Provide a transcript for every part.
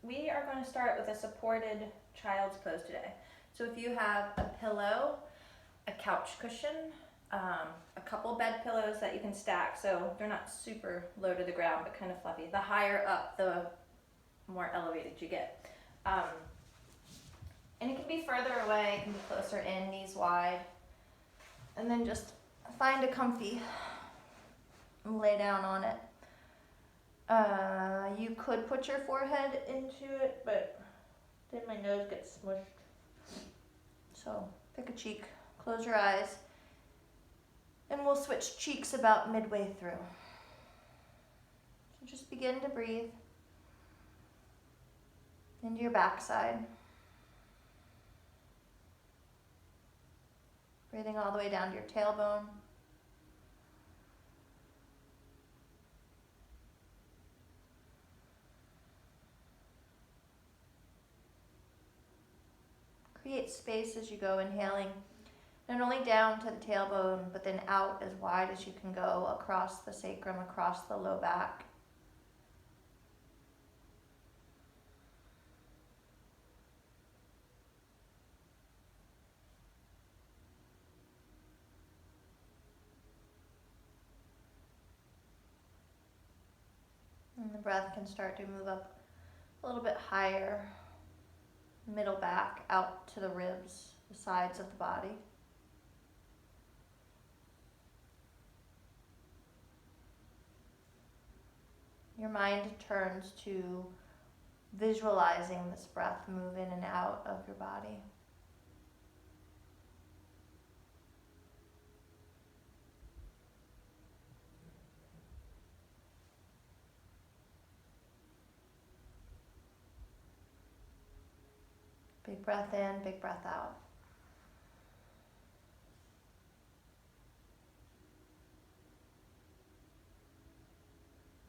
we are going to start with a supported child's pose today. So if you have a pillow, a couch cushion, a couple bed pillows that you can stack so they're not super low to the ground but kind of fluffy. The higher up, the more elevated you get. And it can be further away, it can be closer in, knees wide. And then just find a comfy and lay down on it. You could put your forehead into it, but then my nose gets smushed. So pick a cheek, close your eyes, and we'll switch cheeks about midway through. So just begin to breathe into your backside. Breathing all the way down to your tailbone. Create space as you go, inhaling not only down to the tailbone, but then out as wide as you can go across the sacrum, across the low back. And the breath can start to move up a little bit higher, middle back, out to the ribs, the sides of the body. Your mind turns to visualizing this breath move in and out of your body. Big breath in, big breath out.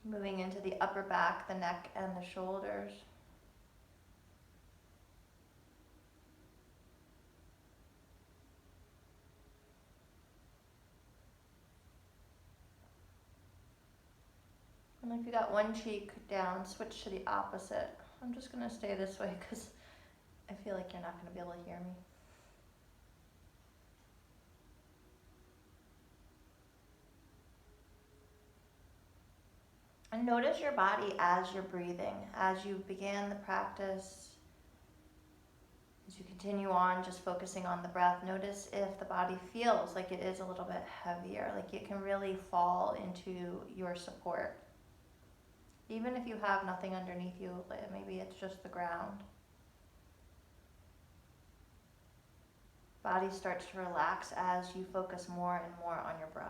Moving into the upper back, the neck, and the shoulders. And if you got one cheek down, switch to the opposite. I'm just going to stay this way because I feel like you're not going to be able to hear me. And notice your body as you're breathing. As you began the practice, as you continue on, just focusing on the breath, notice if the body feels like it is a little bit heavier, like it can really fall into your support. Even if you have nothing underneath you, maybe it's just the ground. Body starts to relax as you focus more and more on your breath.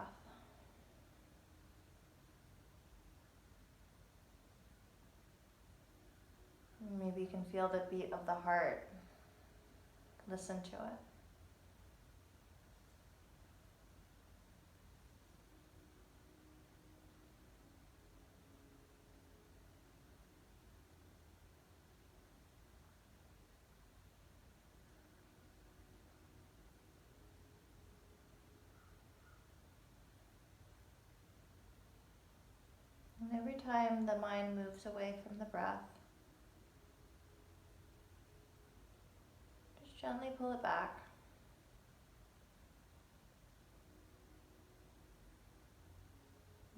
Maybe you can feel the beat of the heart. Listen to it. And every time the mind moves away from the breath, just gently pull it back.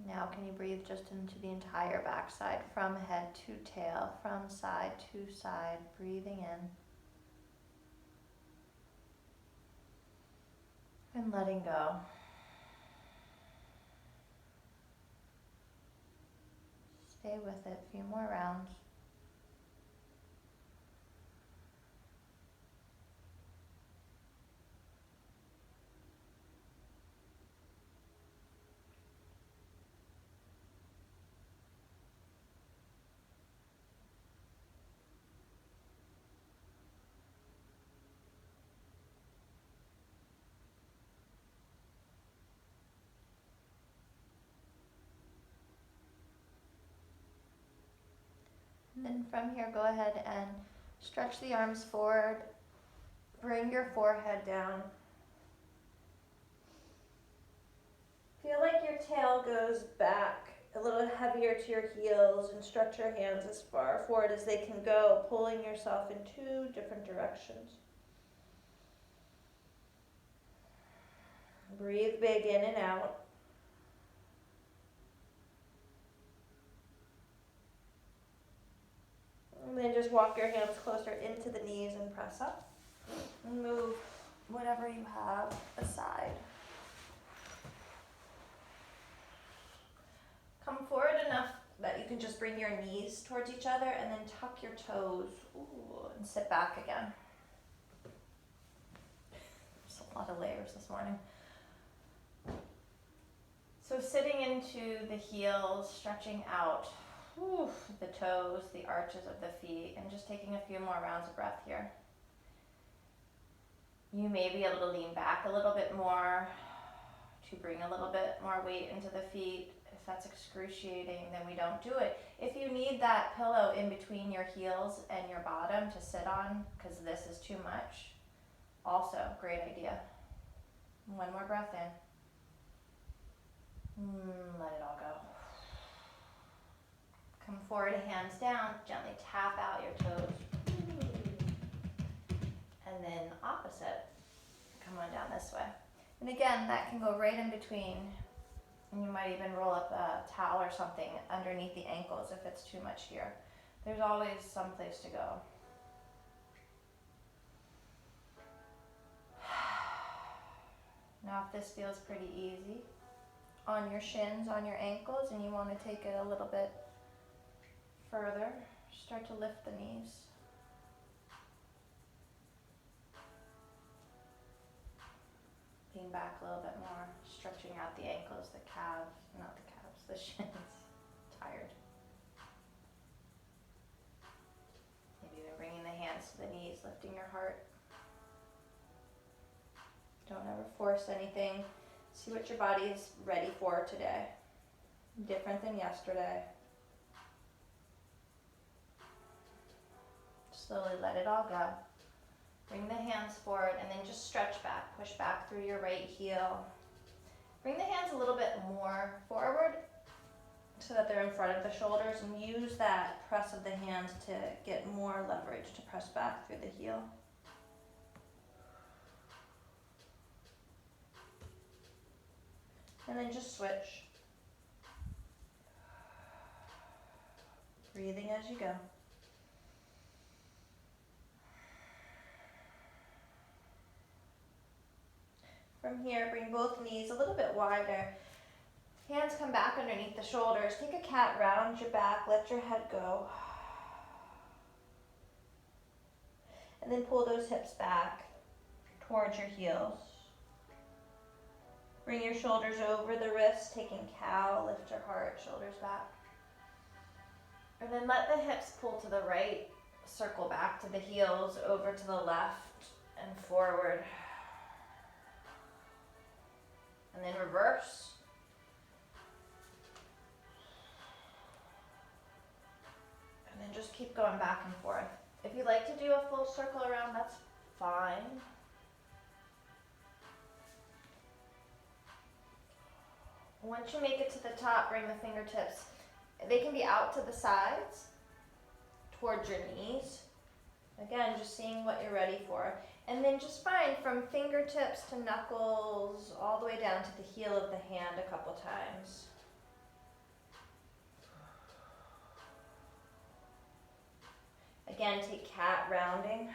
Now can you breathe just into the entire backside, from head to tail, from side to side, breathing in and letting go. Stay with it, a few more rounds. And then from here, go ahead and stretch the arms forward. Bring your forehead down. Feel like your tail goes back a little heavier to your heels and stretch your hands as far forward as they can go, pulling yourself in 2 different directions. Breathe big in and out. And then just walk your hands closer into the knees and press up. And move whatever you have aside. Come forward enough that you can just bring your knees towards each other and then tuck your toes. Ooh, and sit back again. There's a lot of layers this morning. So sitting into the heels, stretching out the toes, the arches of the feet, and just taking a few more rounds of breath here. You may be able to lean back a little bit more to bring a little bit more weight into the feet. If that's excruciating, then we don't do it. If you need that pillow in between your heels and your bottom to sit on, because this is too much, also great idea. One more breath in. Let it all go. Come forward, hands down, gently tap out your toes. And then opposite, come on down this way. And again, that can go right in between. And you might even roll up a towel or something underneath the ankles if it's too much here. There's always some place to go. Now if this feels pretty easy, on your shins, on your ankles, and you want to take it a little bit further, start to lift the knees. Lean back a little bit more, stretching out the ankles, the calves, not the calves, the shins. Tired. Maybe even bringing the hands to the knees, lifting your heart. Don't ever force anything. See what your body is ready for today. Different than yesterday. Slowly let it all go. Bring the hands forward and then just stretch back. Push back through your right heel. Bring the hands a little bit more forward so that they're in front of the shoulders, and use that press of the hands to get more leverage to press back through the heel. And then just switch. Breathing as you go. From here, bring both knees a little bit wider. Hands come back underneath the shoulders. Take a cat, round your back, let your head go. And then pull those hips back towards your heels. Bring your shoulders over the wrists, taking cow, lift your heart, shoulders back. And then let the hips pull to the right, circle back to the heels, over to the left and forward. And then reverse. And then just keep going back and forth. If you like to do a full circle around, that's fine. Once you make it to the top, bring the fingertips. They can be out to the sides, towards your knees. Again, just seeing what you're ready for. And then just find from fingertips to knuckles, all the way down to the heel of the hand a couple times. Again, take cat, rounding.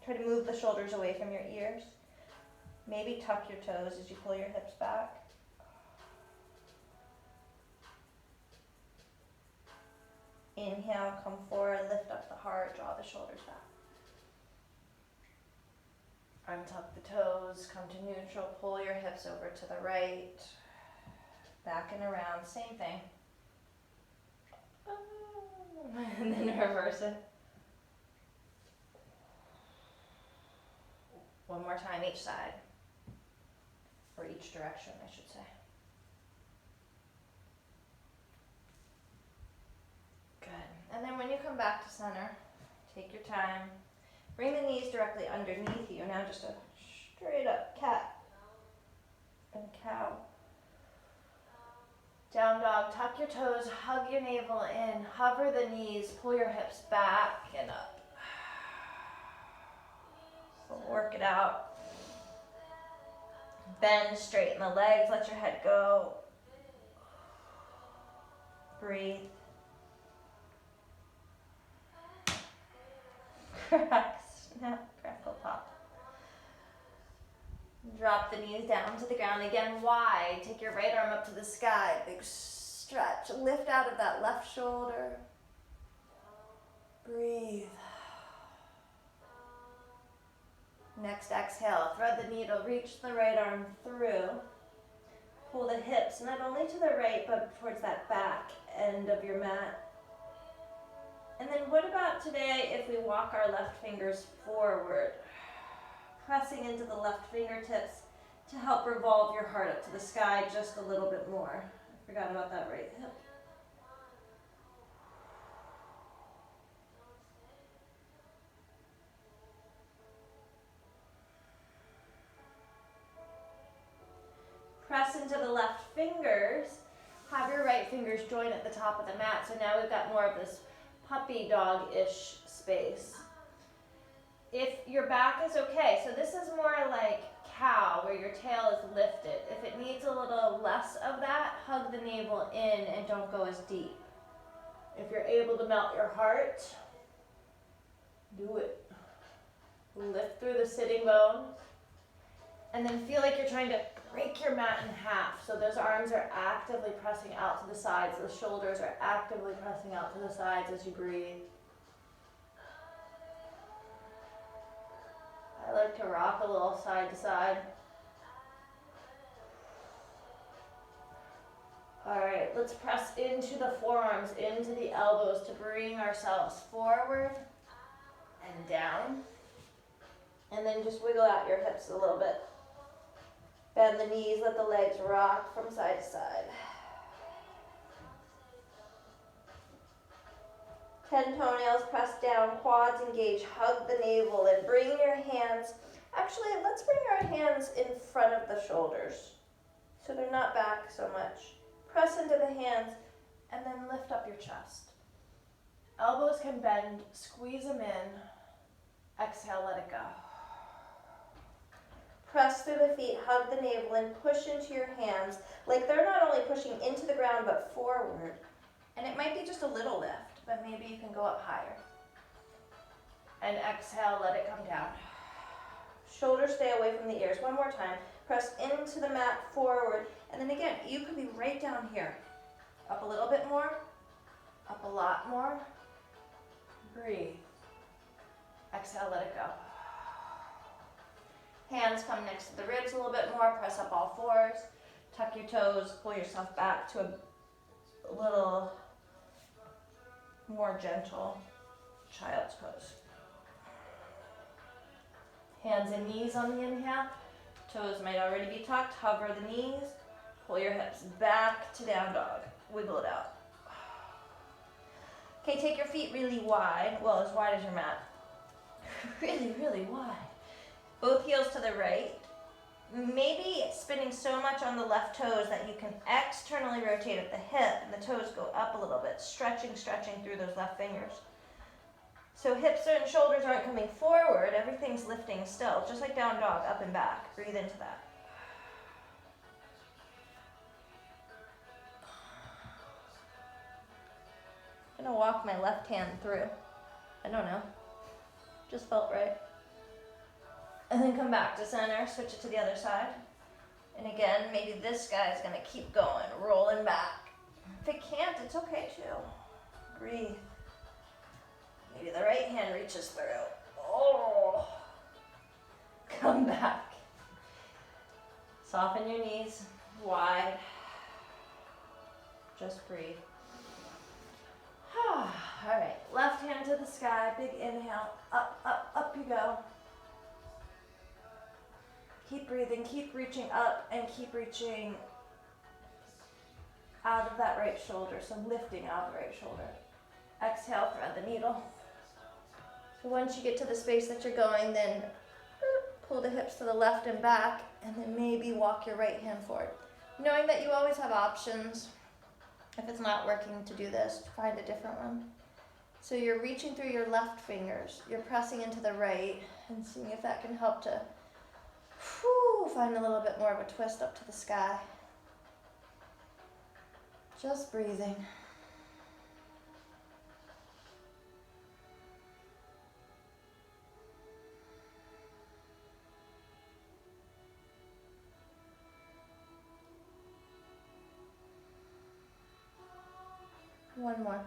Try to move the shoulders away from your ears. Maybe tuck your toes as you pull your hips back. Inhale, come forward, lift up the heart, draw the shoulders back. Untuck the toes, come to neutral, pull your hips over to the right. Back and around, same thing. And then reverse it. One more time each side. Or each direction, I should say. Good. And then when you come back to center, take your time. Bring the knees directly underneath you. Now just a straight up cat and cow. Down dog, tuck your toes, hug your navel in, hover the knees, pull your hips back and up. So work it out. Bend, straighten the legs, let your head go. Breathe. Crack, snap, crackle, pop. Drop the knees down to the ground again, wide. Take your right arm up to the sky, big stretch. Lift out of that left shoulder. Breathe. Next exhale, thread the needle, reach the right arm through. Pull the hips not only to the right, but towards that back end of your mat. And then what about today if we walk our left fingers forward? Pressing into the left fingertips to help revolve your heart up to the sky just a little bit more. I forgot about that right hip. Press into the left fingers. Have your right fingers join at the top of the mat. So now we've got more of this puppy dog-ish space. If your back is okay, so this is more like cow where your tail is lifted. If it needs a little less of that, hug the navel in and don't go as deep. If you're able to melt your heart, do it. Lift through the sitting bones. And then feel like you're trying to break your mat in half. So those arms are actively pressing out to the sides. The shoulders are actively pressing out to the sides as you breathe. I like to rock a little side to side. All right, let's press into the forearms, into the elbows to bring ourselves forward and down. And then just wiggle out your hips a little bit. Bend the knees, let the legs rock from side to side. 10 toenails, press down, quads engage, hug the navel, and bring your hands. Actually, let's bring our hands in front of the shoulders so they're not back so much. Press into the hands and then lift up your chest. Elbows can bend, squeeze them in. Exhale, let it go. Press through the feet, hug the navel, and push into your hands like they're not only pushing into the ground but forward. And it might be just a little lift, but maybe you can go up higher. And exhale, let it come down. Shoulders stay away from the ears. One more time. Press into the mat forward. And then again, you could be right down here. Up a little bit more. Up a lot more. Breathe. Exhale, let it go. Hands come next to the ribs a little bit more. Press up all fours. Tuck your toes. Pull yourself back to a little more gentle child's pose. Hands and knees on the inhale. Toes might already be tucked. Hover the knees. Pull your hips back to down dog. Wiggle it out. Okay, take your feet really wide. Well, as wide as your mat. Really, really wide. Both heels to the right. Maybe spinning so much on the left toes that you can externally rotate at the hip and the toes go up a little bit, stretching through those left fingers. So hips and shoulders aren't coming forward, everything's lifting still, just like down dog, up and back. Breathe into that. I'm gonna walk my left hand through. I don't know, just felt right. And then come back to center, switch it to the other side. And again, maybe this guy is gonna keep going, rolling back. If it can't, it's okay too. Breathe. Maybe the right hand reaches through. Oh. Come back. Soften your knees, wide. Just breathe. All right, left hand to the sky, big inhale, up, up, up you go. Keep breathing, keep reaching up and keep reaching out of that right shoulder. So lifting out of the right shoulder. Exhale, thread the needle. So once you get to the space that you're going, then pull the hips to the left and back, and then maybe walk your right hand forward. Knowing that you always have options. If it's not working to do this, find a different one. So you're reaching through your left fingers, you're pressing into the right and seeing if that can help to find a little bit more of a twist up to the sky. Just breathing. One more.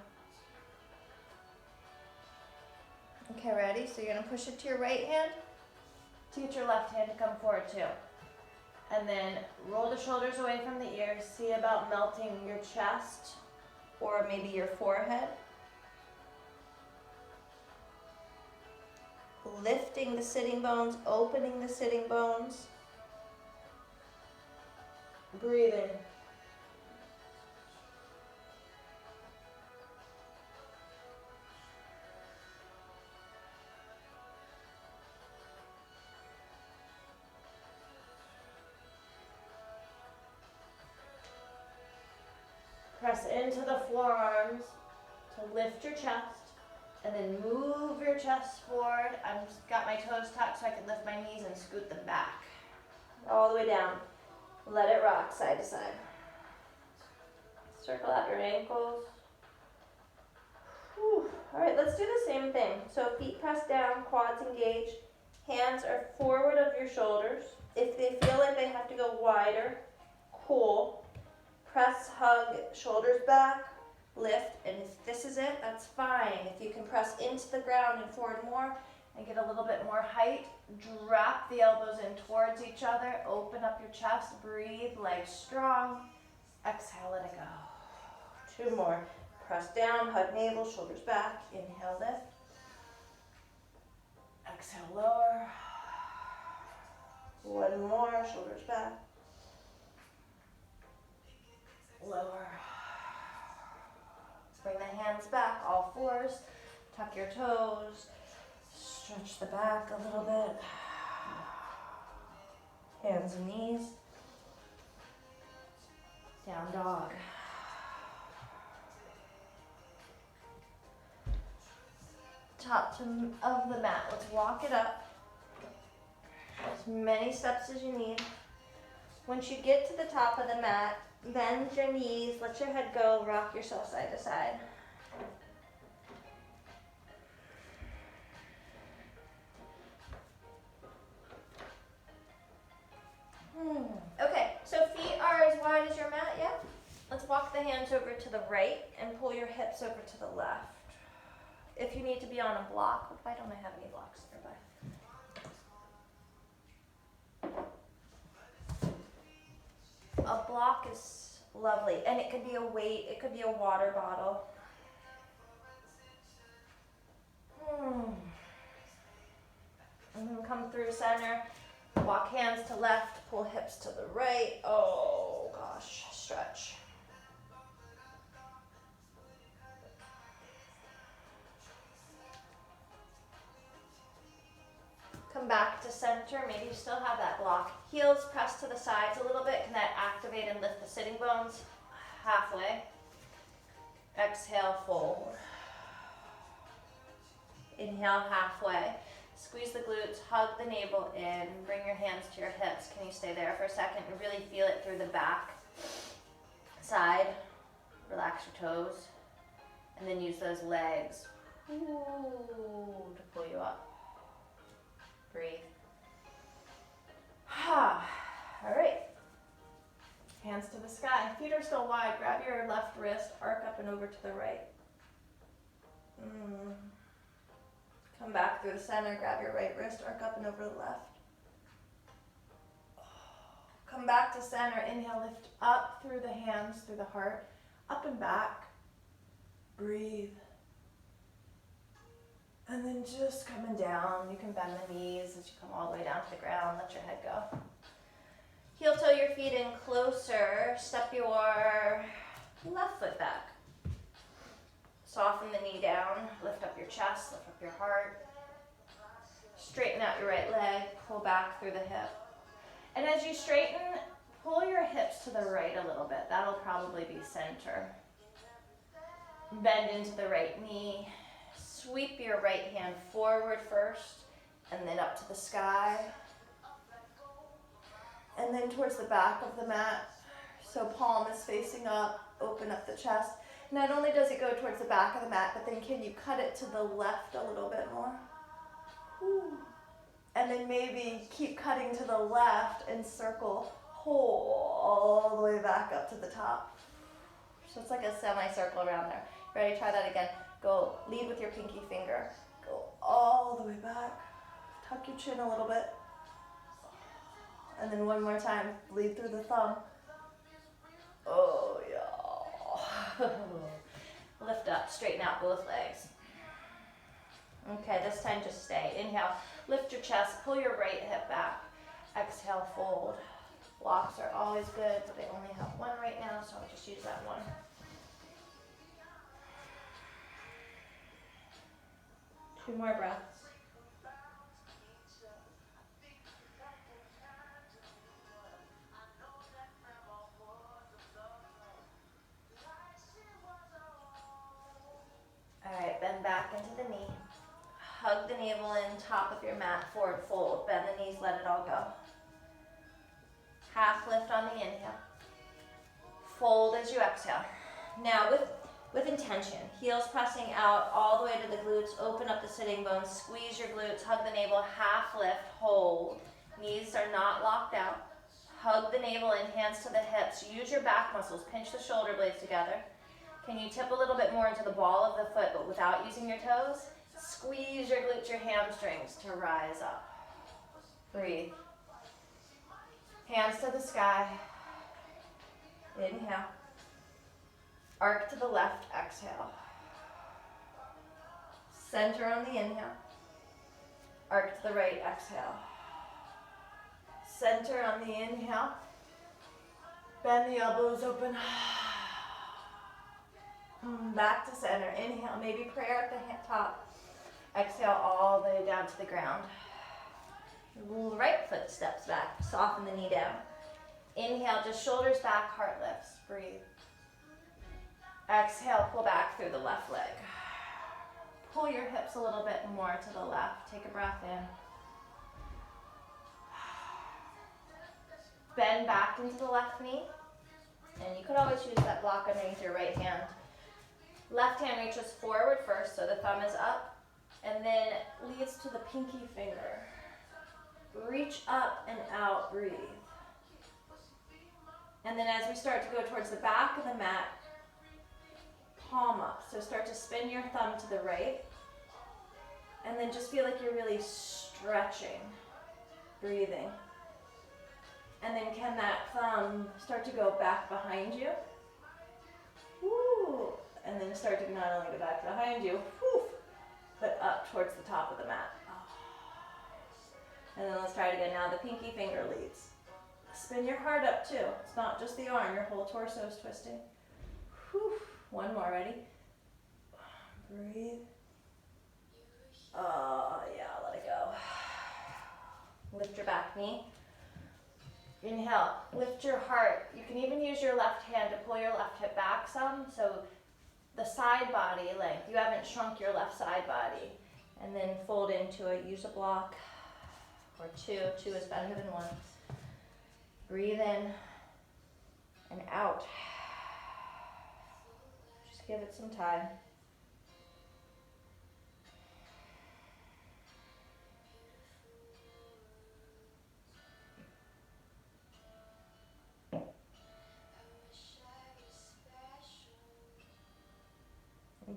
Okay, ready? So you're gonna push it to your right hand to get your left hand to come forward too. And then roll the shoulders away from the ears. See about melting your chest or maybe your forehead. Lifting the sitting bones, opening the sitting bones. Breathing. Press into the forearms to lift your chest, and then move your chest forward. I've got my toes tucked so I can lift my knees and scoot them back. All the way down. Let it rock side to side. Circle out your ankles. Whew. All right, let's do the same thing. So feet pressed down, quads engaged. Hands are forward of your shoulders. If they feel like they have to go wider, cool. Press, hug, shoulders back, lift, and if this is it, that's fine. If you can press into the ground and forward more and get a little bit more height, drop the elbows in towards each other, open up your chest, breathe, legs strong, exhale, let it go. 2 more. Press down, hug navel, shoulders back, inhale, lift. Exhale, lower. 1 more, shoulders back. Lower. Bring the hands back, all fours. Tuck your toes. Stretch the back a little bit. Hands and knees. Down dog. Top of the mat. Let's walk it up. As many steps as you need. Once you get to the top of the mat, bend your knees, let your head go, rock yourself side to side. Okay, so feet are as wide as your mat, yeah? Let's walk the hands over to the right and pull your hips over to the left. If you need to be on a block, why don't I have any blocks nearby? A block is lovely, and it could be a weight, it could be a water bottle. And then come through center, walk hands to left, pull hips to the right. Oh gosh, stretch. Come back to center, maybe you still have that block. Heels press to the sides a little bit. Can that activate and lift the sitting bones? Halfway. Exhale, fold. Inhale, halfway. Squeeze the glutes, hug the navel in, bring your hands to your hips. Can you stay there for a second and really feel it through the back side? Relax your toes. And then use those legs to pull you up. Breathe. All right. Hands to the sky. Feet are still wide. Grab your left wrist, arc up and over to the right. Come back through the center. Grab your right wrist, arc up and over the left. Come back to center. Inhale, lift up through the hands, through the heart. Up and back. Breathe. And then just coming down, you can bend the knees as you come all the way down to the ground, let your head go. Heel toe your feet in closer, step your left foot back. Soften the knee down, lift up your chest, lift up your heart. Straighten out your right leg, pull back through the hip. And as you straighten, pull your hips to the right a little bit. That'll probably be center. Bend into the right knee. Sweep your right hand forward first, and then up to the sky. And then towards the back of the mat. So palm is facing up, open up the chest. Not only does it go towards the back of the mat, but then can you cut it to the left a little bit more? Whew. And then maybe keep cutting to the left and circle all the way back up to the top. So it's like a semicircle around there. Ready? Try that again. Go, lead with your pinky finger. Go all the way back. Tuck your chin a little bit. And then one more time, lead through the thumb. Oh, yeah. Lift up, straighten out both legs. Okay, this time just stay. Inhale, lift your chest, pull your right hip back. Exhale, fold. Blocks are always good, but I only have one right now, so I'll just use that one. Two more breaths. All right, bend back into the knee. Hug the navel in, top of your mat, forward fold. Bend the knees, let it all go. Half lift on the inhale. Fold as you exhale. Now with intention, heels pressing out all the way to the glutes, open up the sitting bones, squeeze your glutes, hug the navel, half lift, hold. Knees are not locked out. Hug the navel in, hands to the hips. Use your back muscles, pinch the shoulder blades together. Can you tip a little bit more into the ball of the foot, but without using your toes? Squeeze your glutes, your hamstrings to rise up. Breathe. Hands to the sky. Inhale. Arc to the left, exhale. Center on the inhale. Arc to the right, exhale. Center on the inhale. Bend the elbows open. Back to center. Inhale, maybe prayer at the top. Exhale all the way down to the ground. Right foot steps back. Soften the knee down. Inhale, just shoulders back, heart lifts. Breathe. Exhale, pull back through the left leg. Pull your hips a little bit more to the left. Take a breath in. Bend back into the left knee. And you could always use that block underneath your right hand. Left hand reaches forward first, so the thumb is up, and then leads to the pinky finger. Reach up and out, breathe. And then as we start to go towards the back of the mat, palm up. So start to spin your thumb to the right, and then just feel like you're really stretching, breathing. And then can that thumb start to go back behind you? Woo. And then start to not only go back behind you, whew, but up towards the top of the mat. And then let's try it again. Now the pinky finger leads. Spin your heart up too. It's not just the arm, your whole torso is twisting. Whew. One more, ready? Breathe. Yeah, let it go. Lift your back knee. Inhale, lift your heart. You can even use your left hand to pull your left hip back some, so the side body length, you haven't shrunk your left side body. And then fold into it, use a block, or two is better than one. Breathe in and out. Just give it some time.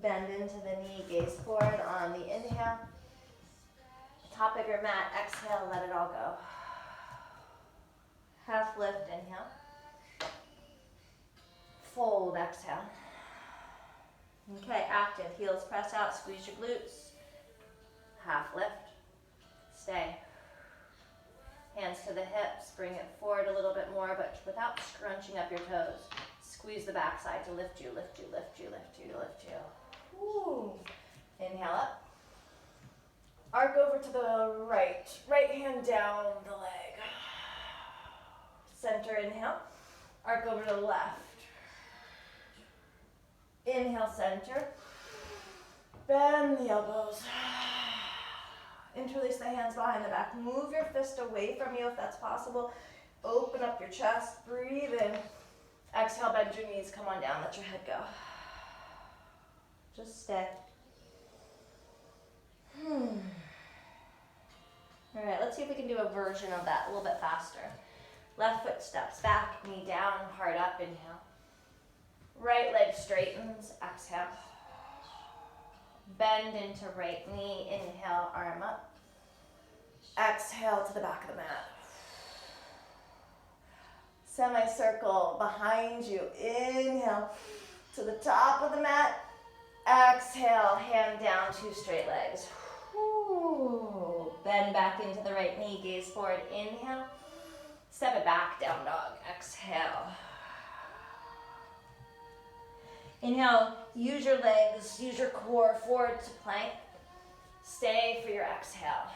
Bend into the knee, gaze forward on the inhale. Top of your mat, exhale, let it all go. Half lift, inhale. Fold, exhale. Okay, active. Heels press out, squeeze your glutes. Half lift. Stay. Hands to the hips, bring it forward a little bit more, but without scrunching up your toes. Squeeze the backside to lift you, lift you, lift you, lift you, lift you. Woo. Inhale up. Arc over to the right. Right hand down the leg. Center inhale. Arc over to the left. Inhale, center. Bend the elbows. Interlace the hands behind the back. Move your fist away from you if that's possible. Open up your chest. Breathe in. Exhale, bend your knees. Come on down. Let your head go. Just stay. All right, let's see if we can do a version of that a little bit faster. Left foot steps back, knee down, heart up, inhale. Right leg straightens, exhale. Bend into right knee, inhale, arm up. Exhale to the back of the mat. Semicircle behind you, inhale to the top of the mat. Exhale, hand down, two straight legs. Whew. Bend back into the right knee, gaze forward, inhale. Step it back, down dog, exhale. Inhale, use your legs, use your core forward to plank. Stay for your exhale.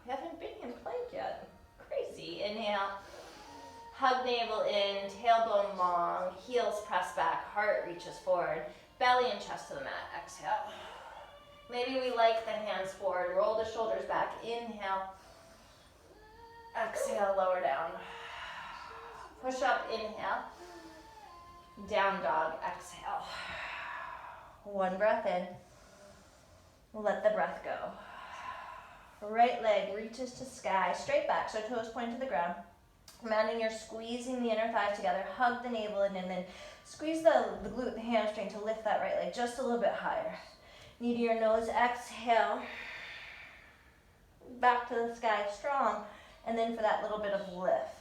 You haven't been in plank yet. Crazy. Inhale. Hug navel in, tailbone long, heels press back, heart reaches forward, belly and chest to the mat. Exhale. Maybe we like the hands forward, roll the shoulders back. Inhale. Exhale, lower down. Push up, inhale. Down dog, exhale. One breath in. Let the breath go. Right leg reaches to sky, straight back, so toes point to the ground. Imagine you're squeezing the inner thighs together, hug the navel in, and then squeeze the glute, the hamstring to lift that right leg just a little bit higher. Knee to your nose, exhale. Back to the sky, strong. And then for that little bit of lift.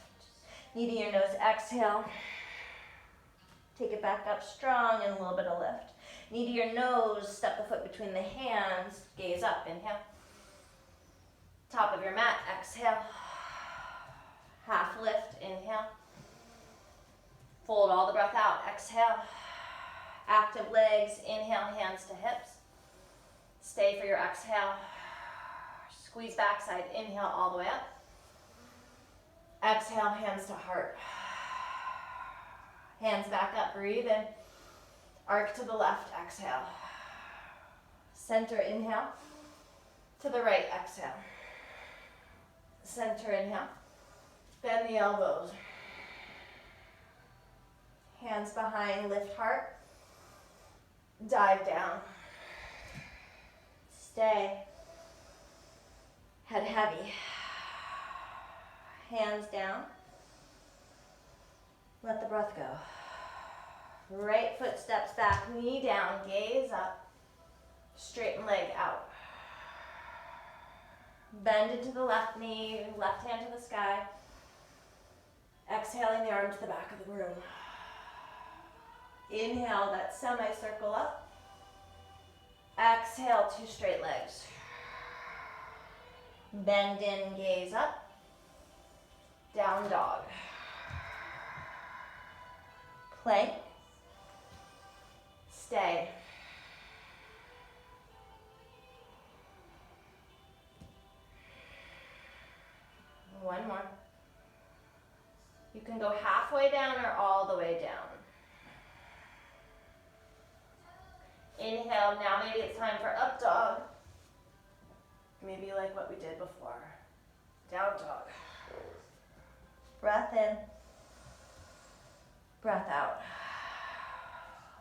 Knee to your nose, exhale. Take it back up strong and a little bit of lift. Knee to your nose, step the foot between the hands, gaze up, inhale. Top of your mat, exhale. Half lift, inhale. Fold all the breath out, exhale. Active legs, inhale, hands to hips. Stay for your exhale. Squeeze backside, inhale all the way up. Exhale, hands to heart. Hands back up, breathe in. Arc to the left, exhale. Center, inhale. To the right, exhale. Center, inhale. Bend the elbows. Hands behind, lift heart. Dive down. Stay. Head heavy. Hands down. Let the breath go. Right foot steps back, knee down, gaze up. Straighten leg out. Bend into the left knee, left hand to the sky. Exhaling the arm to the back of the room. Inhale, that semicircle up. Exhale, two straight legs. Bend in, gaze up. Down dog. Plank. Stay. One more. You can go halfway down or all the way down. Inhale, now maybe it's time for up dog. Maybe like what we did before. Down dog. Breath in. Breath out.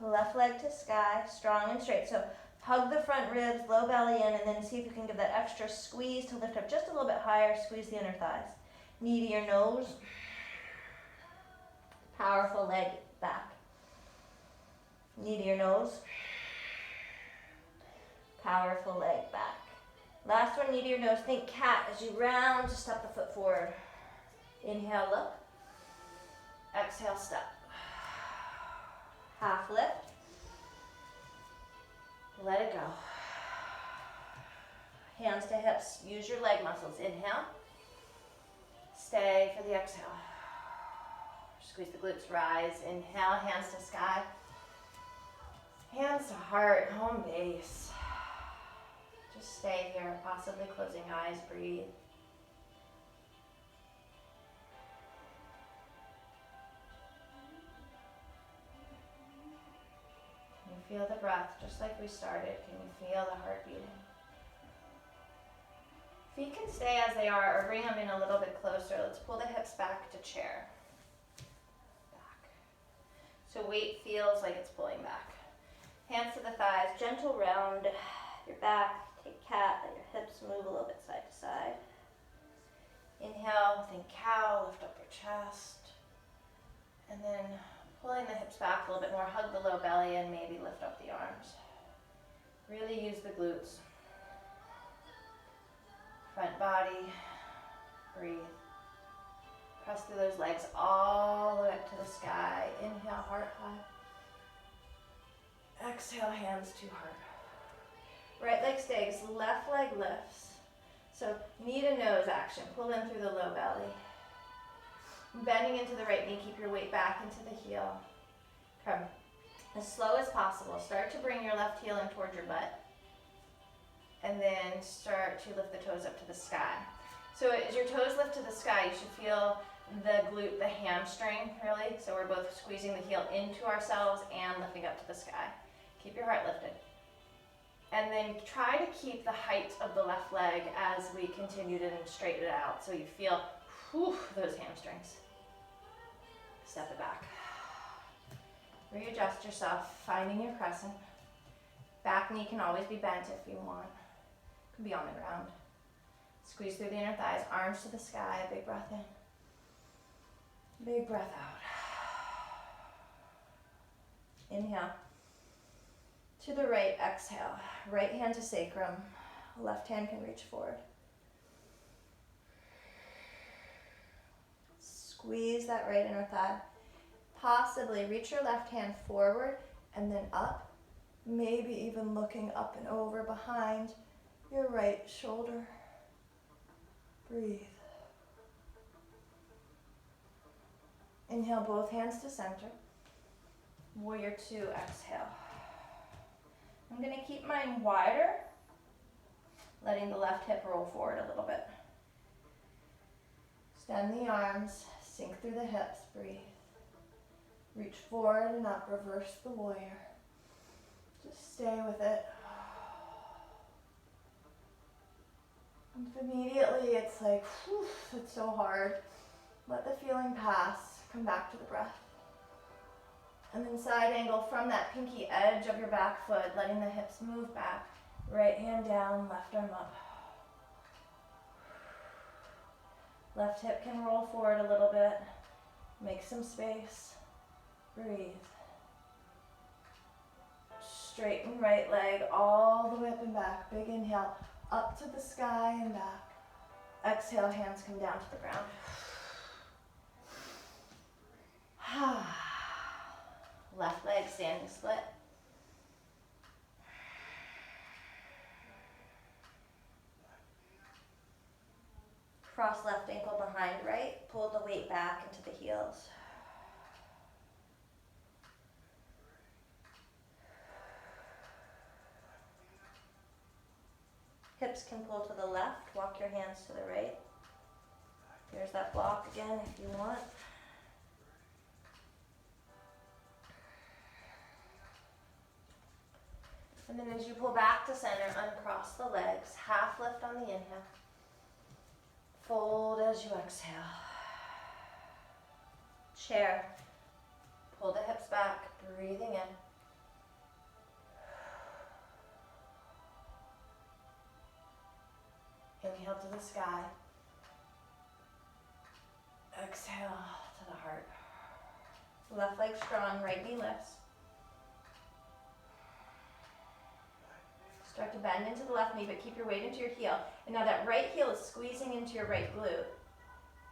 Left leg to sky, strong and straight. So hug the front ribs, low belly in, and then see if you can give that extra squeeze to lift up just a little bit higher. Squeeze the inner thighs. Knee to your nose. Powerful leg back. Knee to your nose. Powerful leg back. Last one, knee to your nose. Think cat as you round to step the foot forward. Inhale, look. Exhale, step. Half lift. Let it go. Hands to hips. Use your leg muscles. Inhale. Stay for the exhale. Squeeze the glutes, rise. Inhale, hands to sky. Hands to heart, home base. Just stay here, possibly closing eyes, breathe. Feel the breath, just like we started. Can you feel the heart beating? Feet can stay as they are or bring them in a little bit closer. Let's pull the hips back to chair. Back. So weight feels like it's pulling back. Hands to the thighs, gentle round your back. Take cat, let your hips move a little bit side to side. Inhale, think cow, lift up your chest. And then pulling the hips back a little bit more, hug the low belly and maybe lift up the arms. Really use the glutes. Front body, breathe. Press through those legs all the way up to the sky. Inhale, heart high. Exhale, hands to heart. Right leg stays, left leg lifts. So knee to nose action. Pull in through the low belly. Bending into the right knee, keep your weight back into the heel. Come as slow as possible. Start to bring your left heel in towards your butt. And then start to lift the toes up to the sky. So as your toes lift to the sky, you should feel the glute, the hamstring, really. So we're both squeezing the heel into ourselves and lifting up to the sky. Keep your heart lifted. And then try to keep the height of the left leg as we continue to straighten it out. So you feel those hamstrings. Step it back. Readjust yourself, finding your crescent. Back knee can always be bent if you want. Could be on the ground. Squeeze through the inner thighs, arms to the sky, big breath in. Big breath out. Inhale. To the right, exhale. Right hand to sacrum. Left hand can reach forward. Squeeze that right inner thigh. Possibly reach your left hand forward and then up. Maybe even looking up and over behind your right shoulder. Breathe. Inhale, both hands to center. Warrior two, exhale. I'm going to keep mine wider, letting the left hip roll forward a little bit. Extend the arms, sink through the hips, breathe. Reach forward and up, reverse the warrior. Just stay with it. And immediately it's like, whew, it's so hard. Let the feeling pass, come back to the breath. And then side angle from that pinky edge of your back foot, letting the hips move back. Right hand down, left arm up. Left hip can roll forward a little bit. Make some space. Breathe. Straighten right leg all the way up and back. Big inhale, up to the sky and back. Exhale, hands come down to the ground. Left leg standing split. Cross left ankle behind right. Pull the weight back into the heels. Hips can pull to the left. Walk your hands to the right. There's that block again if you want. And then as you pull back to center, uncross the legs. Half lift on the inhale. Fold as you exhale. Chair. Pull the hips back, breathing in. Inhale to the sky. Exhale to the heart. Left leg strong, right knee lifts. Start to bend into the left knee, but keep your weight into your heel. And now that right heel is squeezing into your right glute.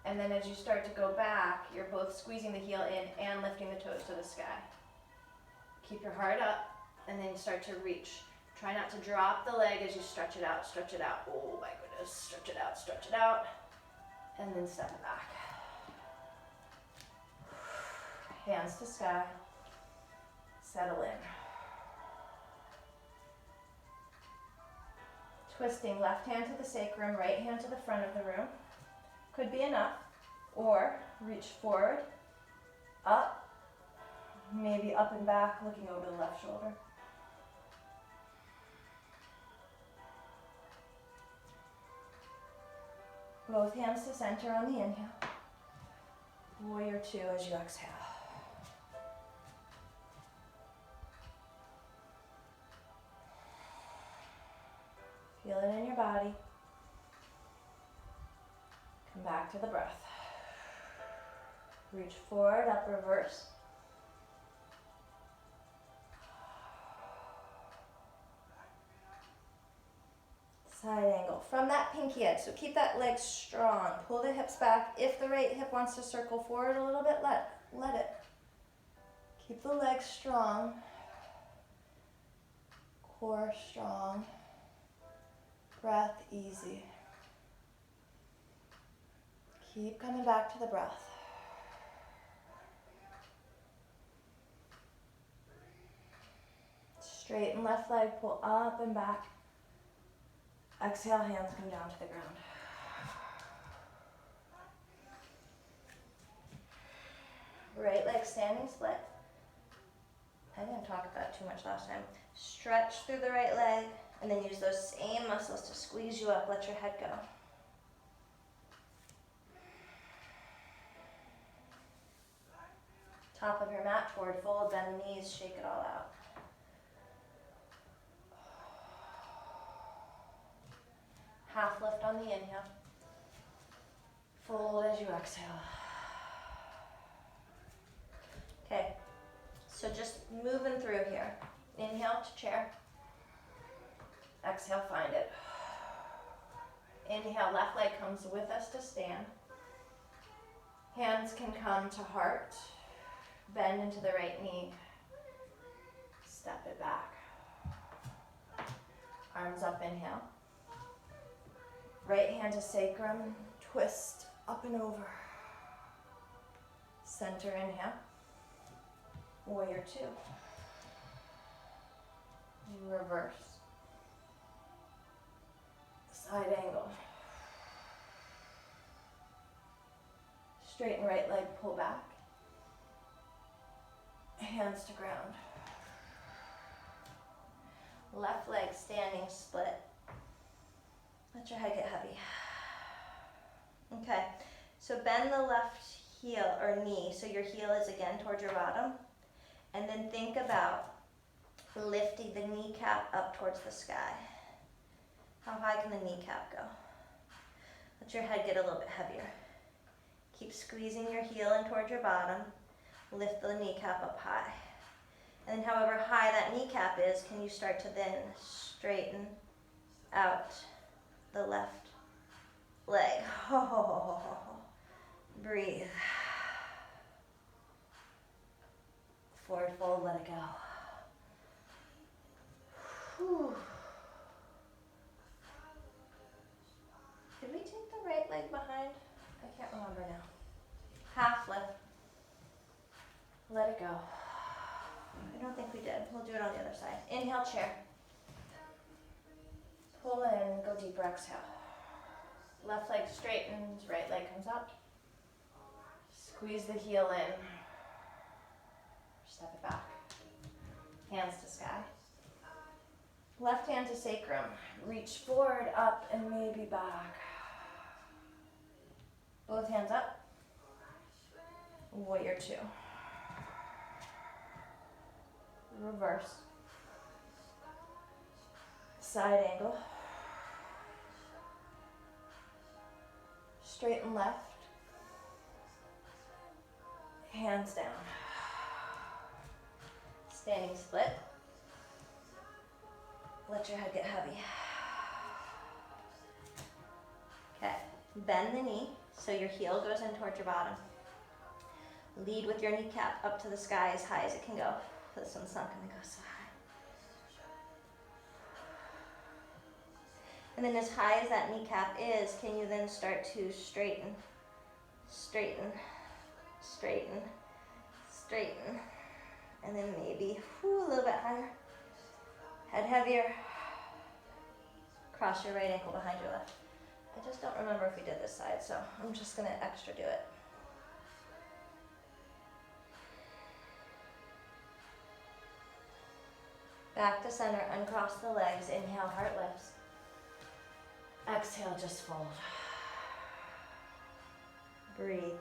And then as you start to go back, you're both squeezing the heel in and lifting the toes to the sky. Keep your heart up, and then start to reach. Try not to drop the leg as you stretch it out, stretch it out. Oh my goodness, stretch it out. And then step it back. Hands to sky. Settle in. Twisting left hand to the sacrum, right hand to the front of the room. Could be enough. Or reach forward, up, maybe up and back, looking over the left shoulder. Both hands to center on the inhale. Warrior two as you exhale. Feel it in your body. Come back to the breath. Reach forward, up, reverse. Side angle from that pinky edge. So keep that leg strong. Pull the hips back. If the right hip wants to circle forward a little bit, let it. Keep the leg strong. Core strong. Breath easy. Keep coming back to the breath. Straighten left leg, pull up and back. Exhale, hands come down to the ground. Right leg standing split. I didn't talk about too much last time. Stretch through the right leg and then use those same muscles to squeeze you up. Let your head go. Top of your mat, forward fold, bend the knees, shake it all out. Half lift on the inhale. Fold as you exhale. Okay, so just moving through here. Inhale to chair. Exhale, find it. Inhale, left leg comes with us to stand. Hands can come to heart. Bend into the right knee. Step it back. Arms up, inhale. Right hand to sacrum, twist up and over. Center, inhale. Warrior two. Reverse. Side angle. Straighten right leg, pull back. Hands to ground. Left leg standing split. Let your head get heavy. Okay, so bend the left heel or knee so your heel is again towards your bottom. And then think about lifting the kneecap up towards the sky. How high can the kneecap go? Let your head get a little bit heavier. Keep squeezing your heel in towards your bottom. Lift the kneecap up high. And then however high that kneecap is, can you start to then straighten out the left leg. Breathe. Forward fold, let it go. Whew. Did we take the right leg behind? I can't remember now. Half lift. Let it go. I don't think we did. We'll do it on the other side. Inhale, chair. Pull in, go deeper, exhale. Left leg straightens, right leg comes up. Squeeze the heel in. Step it back. Hands to sky. Left hand to sacrum. Reach forward, up, and maybe back. Both hands up. Warrior two. Reverse. Side angle. Straighten left. Hands down. Standing split. Let your head get heavy. Okay, bend the knee so your heel goes in towards your bottom. Lead with your kneecap up to the sky as high as it can go. This one's not gonna go so high. And then as high as that kneecap is, can you then start to straighten, straighten, straighten, straighten. And then maybe a little bit higher. Head heavier. Cross your right ankle behind your left. I just don't remember if we did this side, so I'm just gonna extra do it. Back to center, uncross the legs, inhale, heart lifts. Exhale, just fold. Breathe.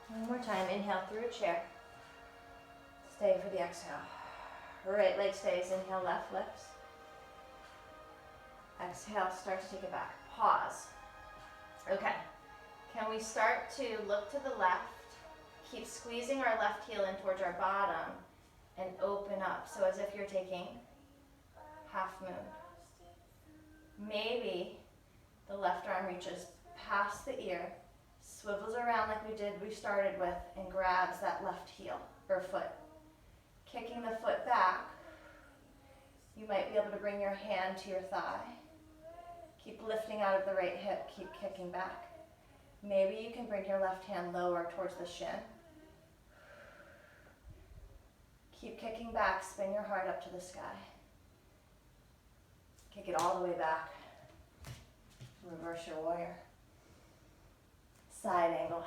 One more time, inhale through a chair. Stay for the exhale. Right leg stays, inhale, left lifts. Exhale, start to take it back. Pause. Okay, can we start to look to the left, keep squeezing our left heel in towards our bottom, and open up, so as if you're taking half moon. Maybe the left arm reaches past the ear, swivels around like we started with, and grabs that left heel or foot. Kicking the foot back, you might be able to bring your hand to your thigh. Keep lifting out of the right hip, keep kicking back. Maybe you can bring your left hand lower towards the shin. Keep kicking back, spin your heart up to the sky. Kick it all the way back. Reverse your warrior. Side angle.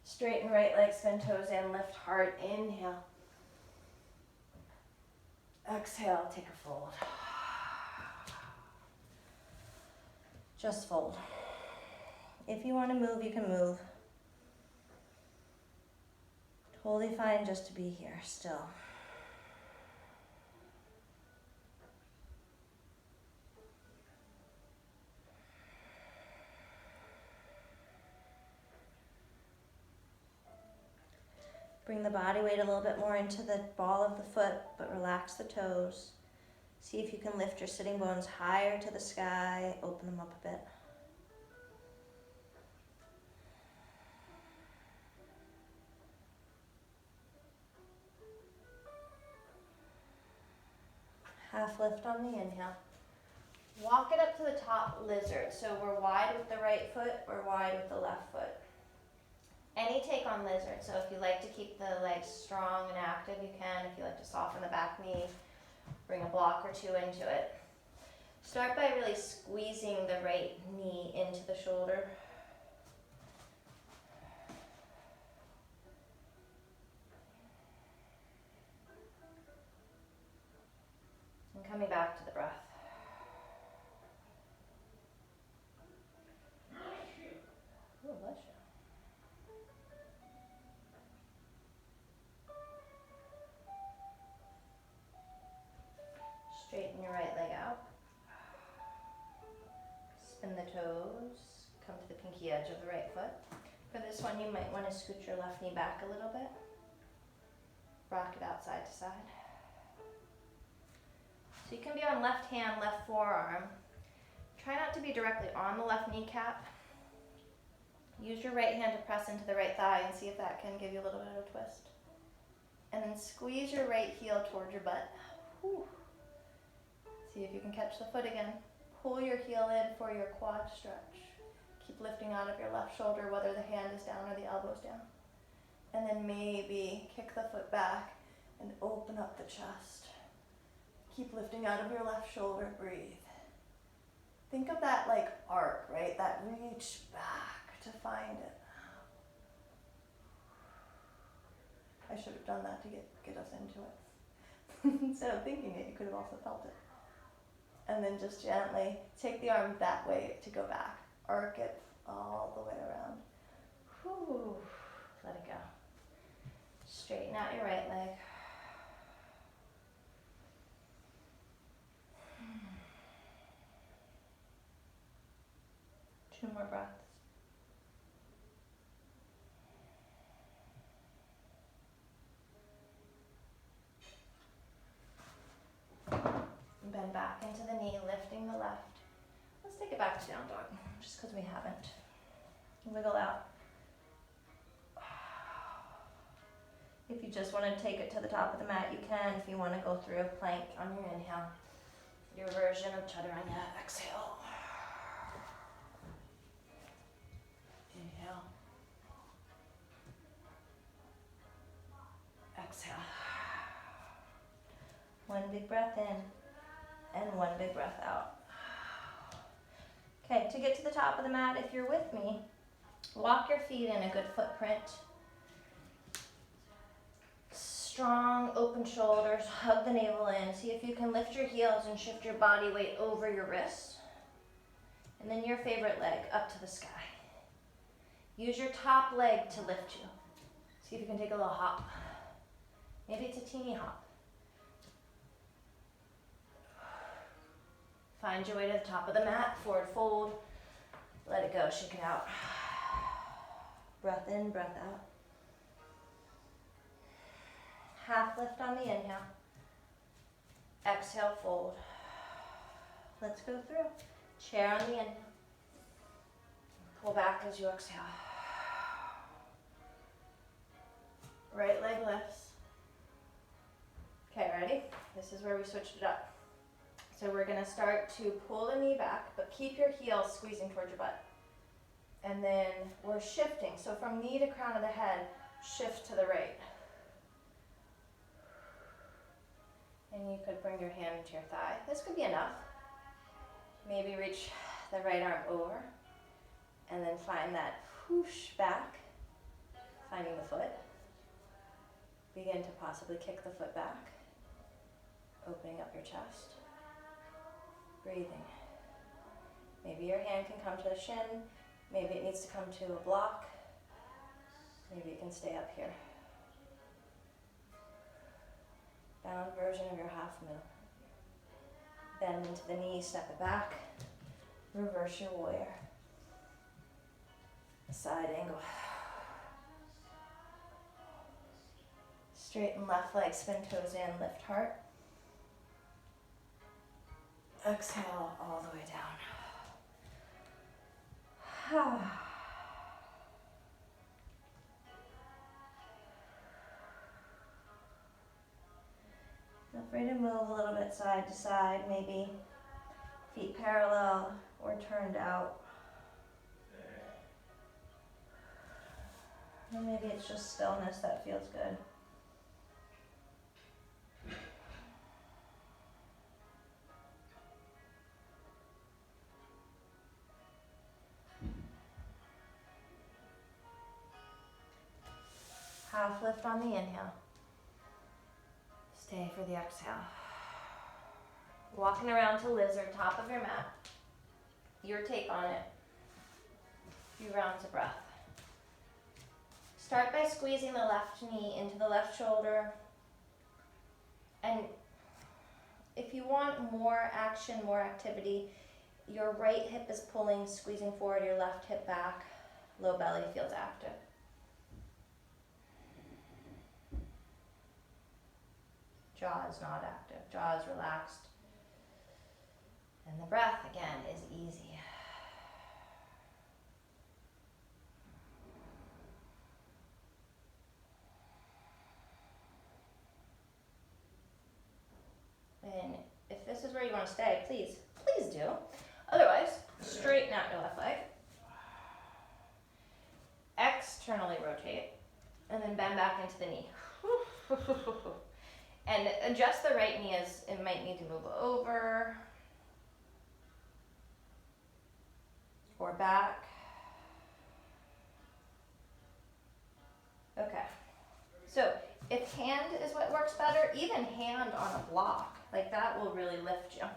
Straighten right leg, spin toes in, lift heart, inhale. Exhale, take a fold. Just fold. If you want to move, you can move. Totally fine just to be here still. Bring the body weight a little bit more into the ball of the foot, but relax the toes. See if you can lift your sitting bones higher to the sky, open them up a bit. Half lift on the inhale. Walk it up to the top, lizard. So we're wide with the right foot, we're wide with the left foot. Any take on lizard. So if you like to keep the legs strong and active, you can. If you like to soften the back knee, bring a block or two into it. Start by really squeezing the right knee into the shoulder. And coming back to the breath. Ooh, bless you. Straighten your right leg out. Spin the toes. Come to the pinky edge of the right foot. For this one, you might want to scoot your left knee back a little bit. Rock it out side to side. So you can be on left hand, left forearm. Try not to be directly on the left kneecap. Use your right hand to press into the right thigh and see if that can give you a little bit of a twist. And then squeeze your right heel towards your butt. Whew. See if you can catch the foot again. Pull your heel in for your quad stretch. Keep lifting out of your left shoulder, whether the hand is down or the elbow's down. And then maybe kick the foot back and open up the chest. Keep lifting out of your left shoulder, breathe. Think of that like arc, right? That reach back to find it. I should have done that to get us into it. Instead of thinking it, you could have also felt it. And then just gently take the arm that way to go back. Arc it all the way around. Whew. Let it go. Straighten out your right leg. Two more breaths. Bend back into the knee, lifting the left. Let's take it back to down dog, just because we haven't. Wiggle out. If you just want to take it to the top of the mat, you can. If you want to go through a plank on your inhale, your version of chaturanga, exhale. Inhale. Exhale. One big breath in and one big breath out. Okay, to get to the top of the mat, if you're with me, walk your feet in a good footprint. Strong long, open shoulders. Hug the navel in. See if you can lift your heels and shift your body weight over your wrists. And then your favorite leg up to the sky. Use your top leg to lift you. See if you can take a little hop. Maybe it's a teeny hop. Find your way to the top of the mat, forward fold. Let it go, shake it out. Breath in, breath out. Half lift on the inhale. Exhale, fold. Let's go through. Chair on the inhale. Pull back as you exhale. Right leg lifts. Okay, ready? This is where we switched it up. So we're gonna start to pull the knee back, but keep your heels squeezing towards your butt. And then we're shifting. So from knee to crown of the head, shift to the right. And you could bring your hand into your thigh. This could be enough. Maybe reach the right arm over. And then find that whoosh back, finding the foot. Begin to possibly kick the foot back, opening up your chest. Breathing. Maybe your hand can come to the shin. Maybe it needs to come to a block. Maybe it can stay up here. Bound version of your half moon. Bend into the knee, step it back. Reverse your warrior. Side angle. Straighten left leg, spin toes in, lift heart. Exhale all the way down. Feel free to move a little bit side to side, maybe feet parallel or turned out. Or maybe it's just stillness that feels good. Half lift on the inhale. Stay for the exhale. Walking around to lizard, top of your mat. Your take on it. A few rounds of breath. Start by squeezing the left knee into the left shoulder. And if you want more action, more activity, your right hip is pulling, squeezing forward, your left hip back. Low belly feels active. Jaw is not active. Jaw is relaxed. And the breath, again, is easy. And if this is where you want to stay, please do. Otherwise, straighten out your left leg. Externally rotate. And then bend back into the knee. And adjust the right knee as it might need to move over or back. Okay. So if hand is what works better, even hand on a block, like that will really lift you.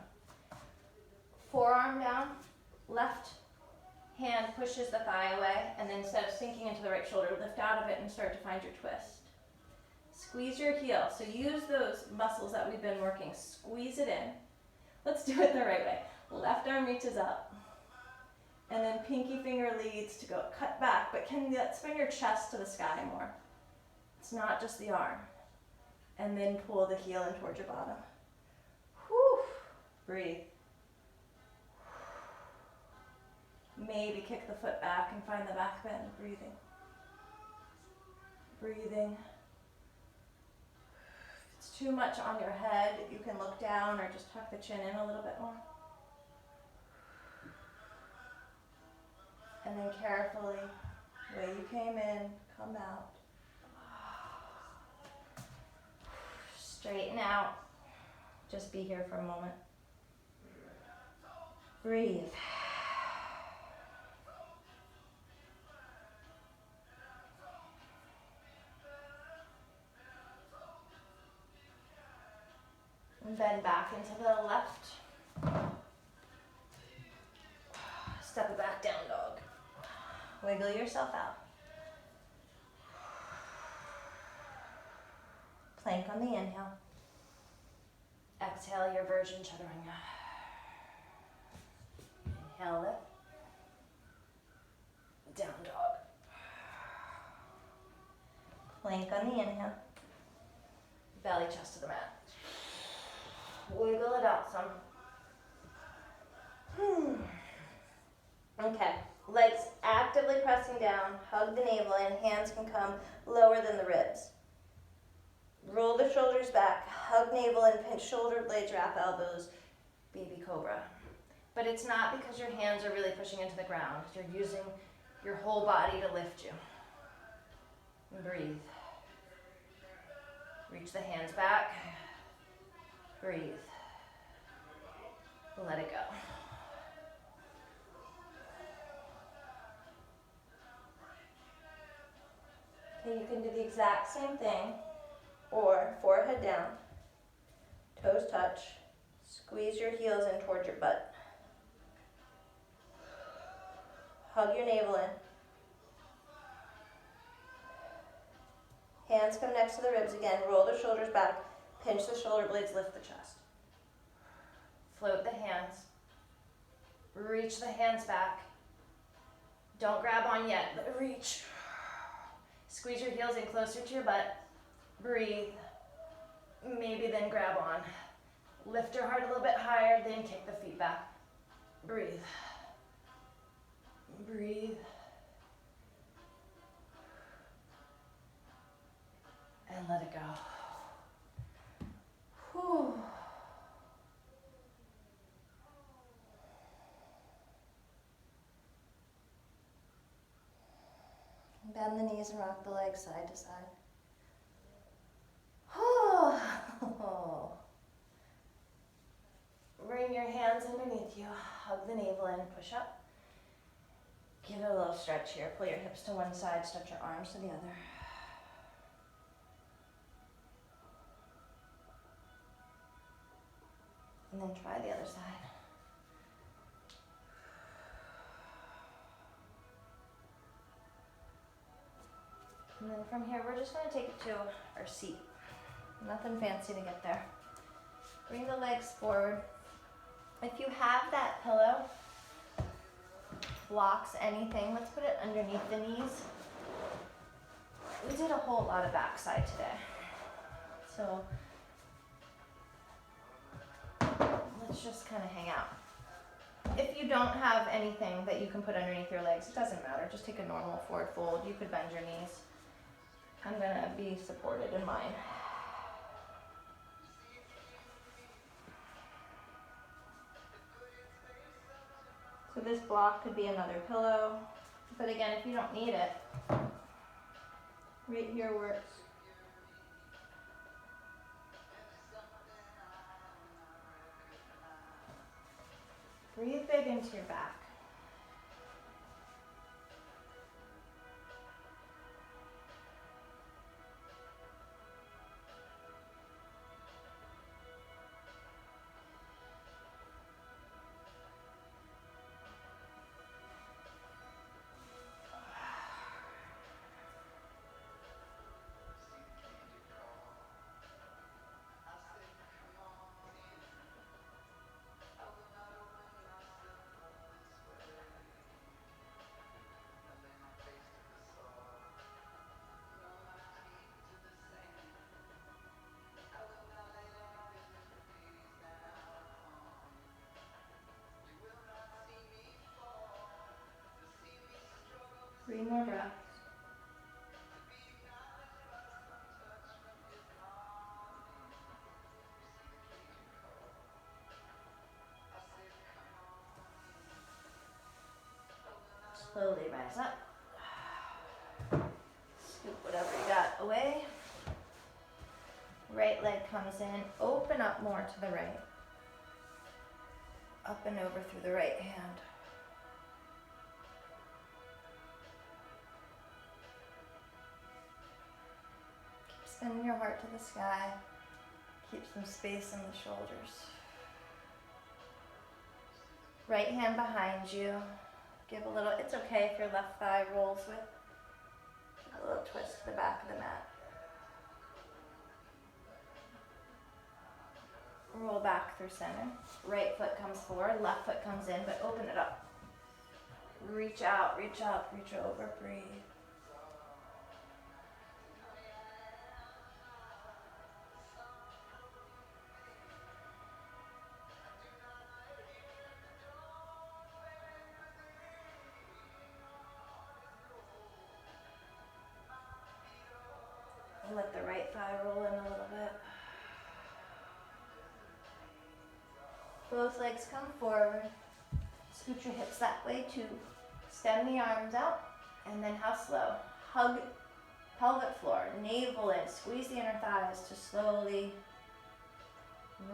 Forearm down, left hand pushes the thigh away, and then instead of sinking into the right shoulder, lift out of it and start to find your twist. Squeeze your heel. So use those muscles that we've been working. Squeeze it in. Let's do it the right way. Left arm reaches up. And then pinky finger leads to go cut back, but can you spin your chest to the sky more? It's not just the arm. And then pull the heel in towards your bottom. Whew. Breathe. Maybe kick the foot back and find the back bend. Breathing. Breathing. If it's too much on your head, you can look down or just tuck the chin in a little bit more. And then carefully, way you came in, come out. Straighten out. Just be here for a moment. Breathe. Bend back into the left. Step it back, down dog. Wiggle yourself out. Plank on the inhale. Exhale your version chaturanga. Inhale, lift. Down dog. Plank on the inhale. Belly, chest to the mat. Wiggle it out some. Okay, legs actively pressing down, hug the navel in, hands can come lower than the ribs. Roll the shoulders back, hug navel and pinch shoulder blades, wrap elbows, baby cobra. But it's not because your hands are really pushing into the ground. You're using your whole body to lift you. And breathe. Reach the hands back. Breathe. Let it go. Okay, you can do the exact same thing, or forehead down, toes touch, squeeze your heels in towards your butt. Hug your navel in. Hands come next to the ribs again, roll the shoulders back, pinch the shoulder blades, lift the chest. Float the hands, reach the hands back. Don't grab on yet, but reach. Squeeze your heels in closer to your butt. Breathe. Maybe then grab on. Lift your heart a little bit higher, then kick the feet back. Breathe. Breathe. And let it go. Whew. Bend the knees and rock the legs side to side. Bring your hands underneath you. Hug the navel in, push up. Give it a little stretch here. Pull your hips to one side, stretch your arms to the other. And then try the other side. And then from here, we're just going to take it to our seat. Nothing fancy to get there. Bring the legs forward. If you have that pillow, blocks anything, let's put it underneath the knees. We did a whole lot of backside today. So let's just kind of hang out. If you don't have anything that you can put underneath your legs, it doesn't matter. Just take a normal forward fold. You could bend your knees. I'm gonna be supported in mine. So this block could be another pillow. But again, if you don't need it, right here works. Breathe big into your back. Three more breaths. Slowly rise up. Scoop whatever you got away. Right leg comes in. Open up more to the right. Up and over through the right hand. Keep sending your heart to the sky. Keep some space in the shoulders. Right hand behind you. Give a little, it's okay if your left thigh rolls with a little twist to the back of the mat. Roll back through center. Right foot comes forward, left foot comes in, but open it up. Reach out, reach up, reach over, breathe. Let the right thigh roll in a little bit. Both legs come forward. Scoot your hips that way too. Stem the arms out. And then how slow? Hug pelvic floor, navel in. Squeeze the inner thighs to slowly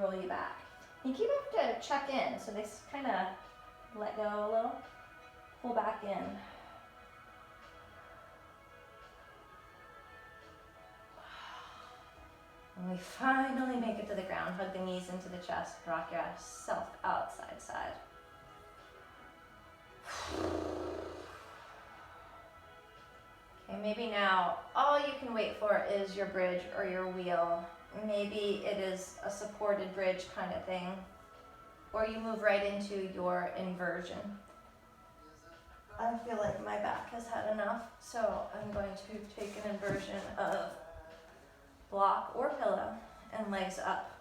roll you back. You keep have to check in. So they kind of let go a little. Pull back in. When we finally make it to the ground, hug the knees into the chest, rock yourself out side side. Okay, maybe now all you can wait for is your bridge or your wheel. Maybe it is a supported bridge kind of thing, or you move right into your inversion. I feel like my back has had enough, so I'm going to take an inversion of block or pillow and legs up.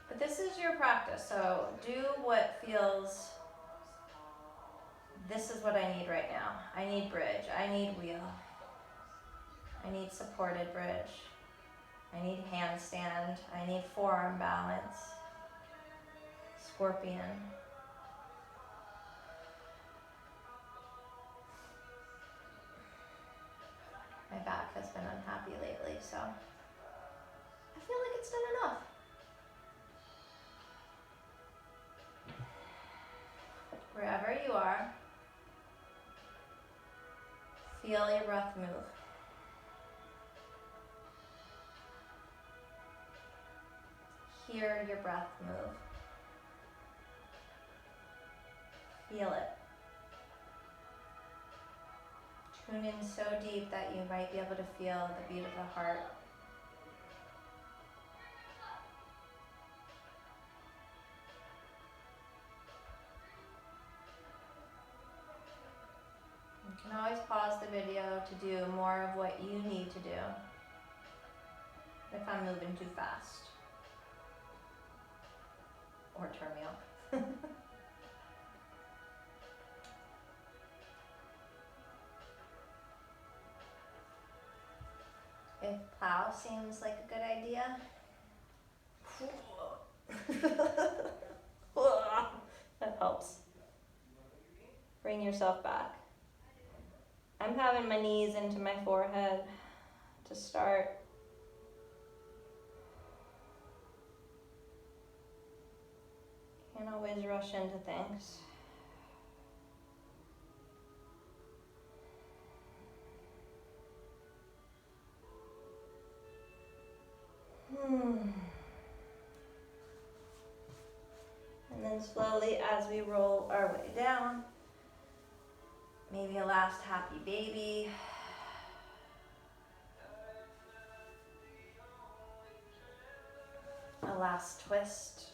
But this is your practice, so do what feels, this is what I need right now. I need bridge, I need wheel, I need supported bridge, I need handstand, I need forearm balance, scorpion. My back has been unhappy lately, so I feel like it's done enough. Wherever you are, feel your breath move. Hear your breath move. Feel it. Tune in so deep that you might be able to feel the beat of the heart. You can always pause the video to do more of what you need to do if I'm moving too fast. Or turn me off. If plow seems like a good idea, that helps. Bring yourself back. I'm having my knees into my forehead to start. Can't always rush into things. And then slowly as we roll our way down, maybe a last happy baby. A last twist.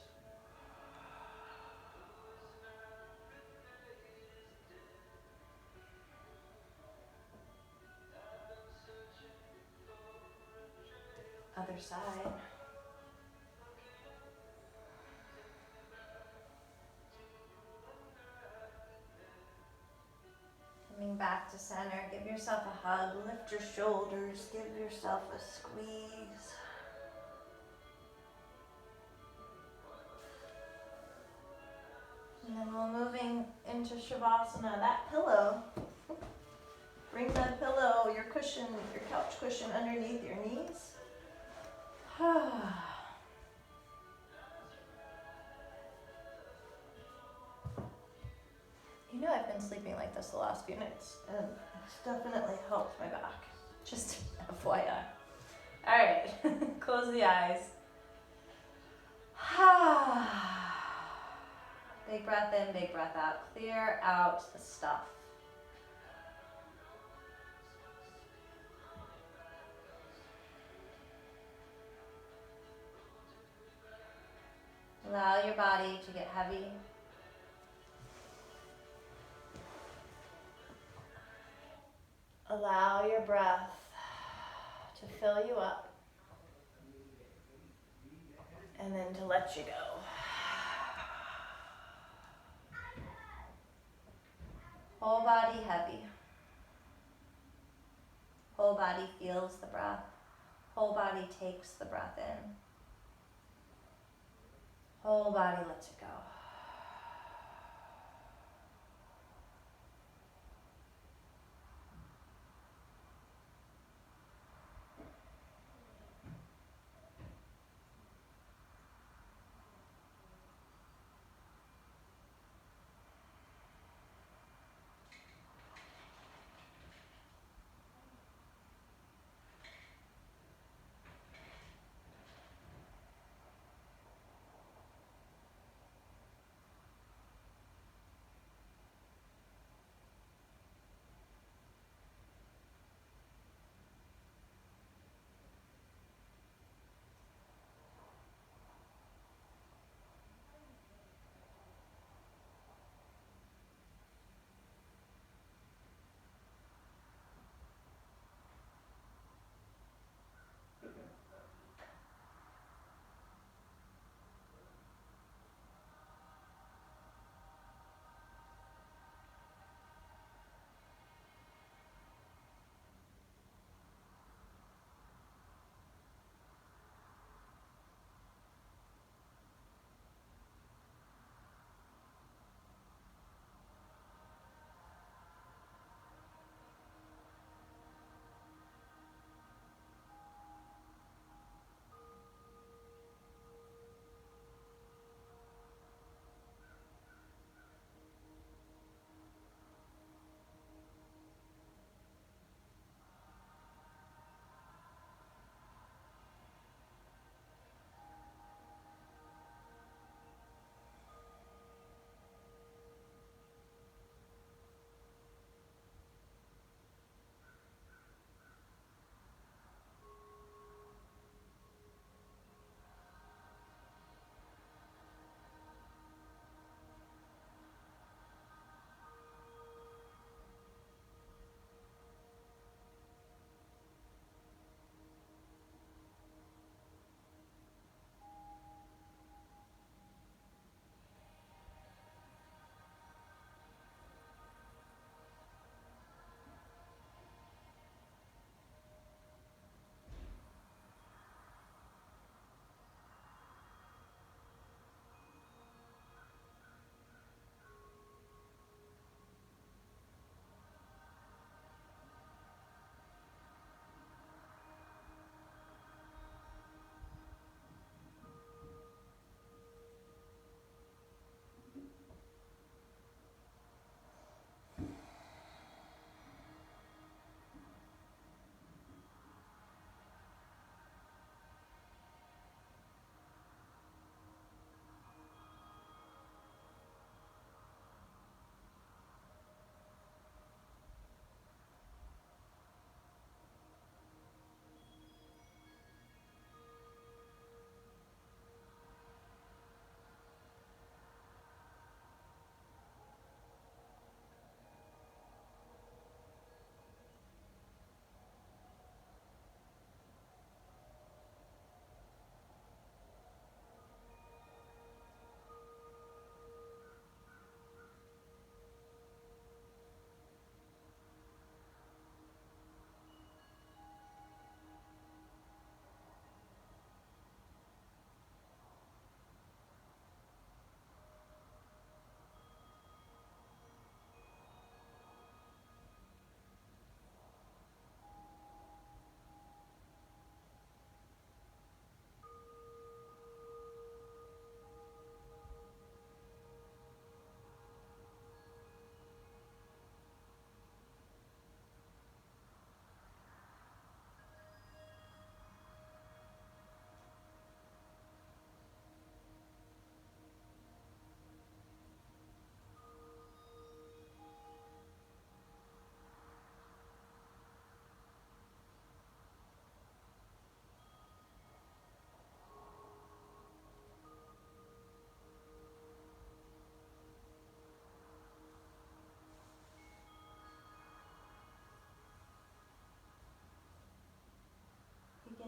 Other side. Coming back to center, give yourself a hug, lift your shoulders, give yourself a squeeze. And then we're moving into Shavasana. That pillow, bring that pillow, your cushion, your couch cushion underneath your knees. You know, I've been sleeping like this the last few nights, and it's definitely helped my back. Just FYI. Close the eyes. Big breath in, big breath out. Clear out the stuff. Allow your body to get heavy. Allow your breath to fill you up and then to let you go. Whole body heavy. Whole body feels the breath. Whole body takes the breath in. Whole body lets it go.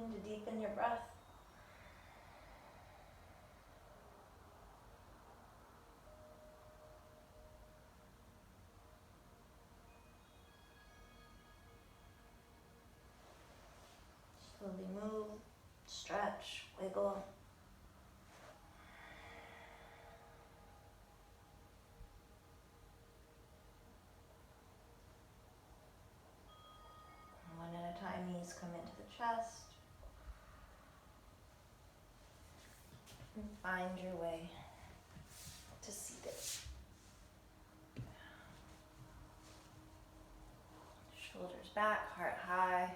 And to deepen your breath. Slowly move, stretch, wiggle. One at a time, knees come into the chest. And find your way to seated. Shoulders back, heart high.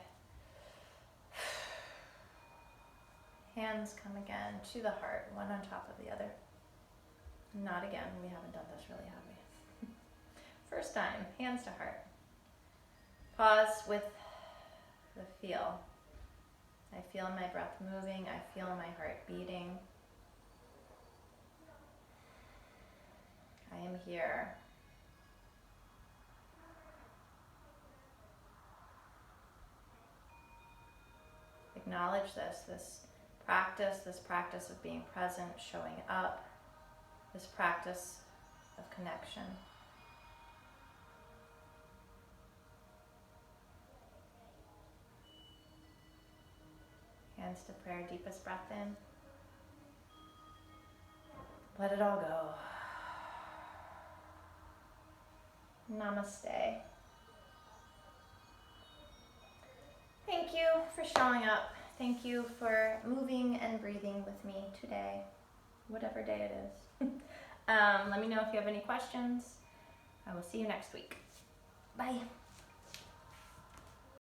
Hands come again to the heart, one on top of the other. Not again, we haven't done this really, have we? First time, hands to heart. Pause with the feel. I feel my breath moving, I feel my heart beating. I am here. Acknowledge this practice of being present, showing up, this practice of connection. Hands to prayer, deepest breath in. Let it all go. Namaste. Thank you for showing up. Thank you for moving and breathing with me today, whatever day it is. Let me know if you have any questions. I will see you next week. Bye.